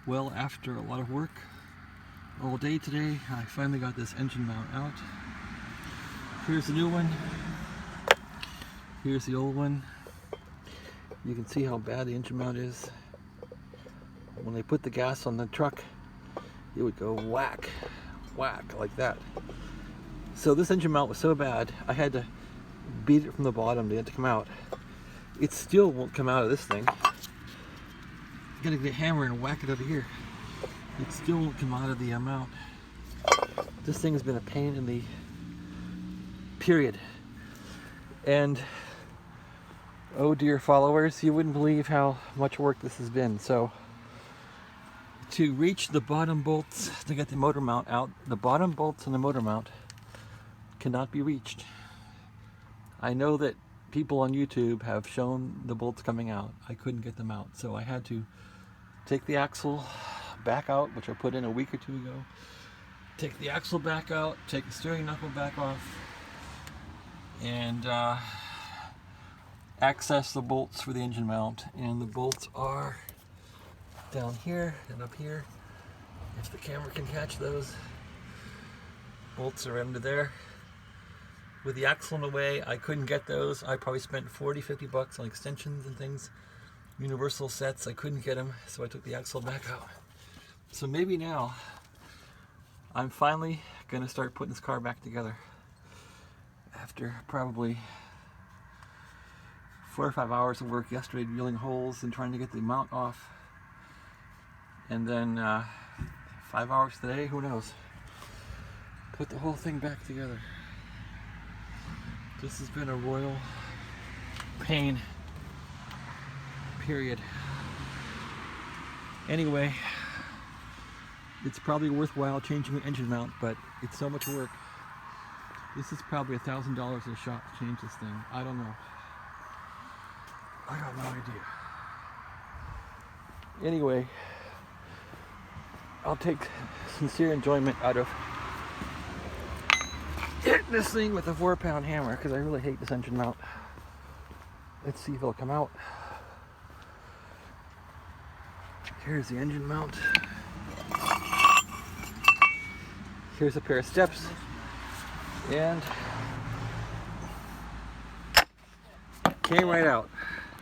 Well, after a lot of work all day today, I finally got this engine mount out. Here's the new one. Here's the old one. You can see how bad the engine mount is. When they put the gas on the truck, it would go whack, whack, like that. So this engine mount was so bad, I had to beat it from the bottom to get it to come out. It still won't come out of this thing. I'm gonna get a hammer and whack it over here. It still won't come out of the mount. This thing has been a pain in the period. And oh dear followers, you wouldn't believe how much work this has been. So to reach the bottom bolts to get the motor mount out, the bottom bolts on the motor mount cannot be reached. I know that people on YouTube have shown the bolts coming out. I couldn't get them out, so I had to take the axle back out, which I put in a week or two ago. Take the axle back out, take the steering knuckle back off, and access the bolts for the engine mount. And the bolts are down here and up here. If the camera can catch those. Bolts are under there. With the axle in the way, I couldn't get those. I probably spent 40-50 bucks on extensions and things. Universal sets, I couldn't get them, so I took the axle back out. So maybe now, I'm finally gonna start putting this car back together. After probably 4 or 5 hours of work yesterday, drilling holes and trying to get the mount off. And then 5 hours today, who knows? Put the whole thing back together. This has been a royal pain, period. Anyway, it's probably worthwhile changing the engine mount, but it's so much work. This is probably $1,000 at a shop to change this thing. I don't know. I got no idea. Anyway, I'll take sincere enjoyment out of hitting this thing with a 4-pound hammer, because I really hate this engine mount. Let's see if it'll come out. Here's the engine mount. Here's a pair of steps. And came right out.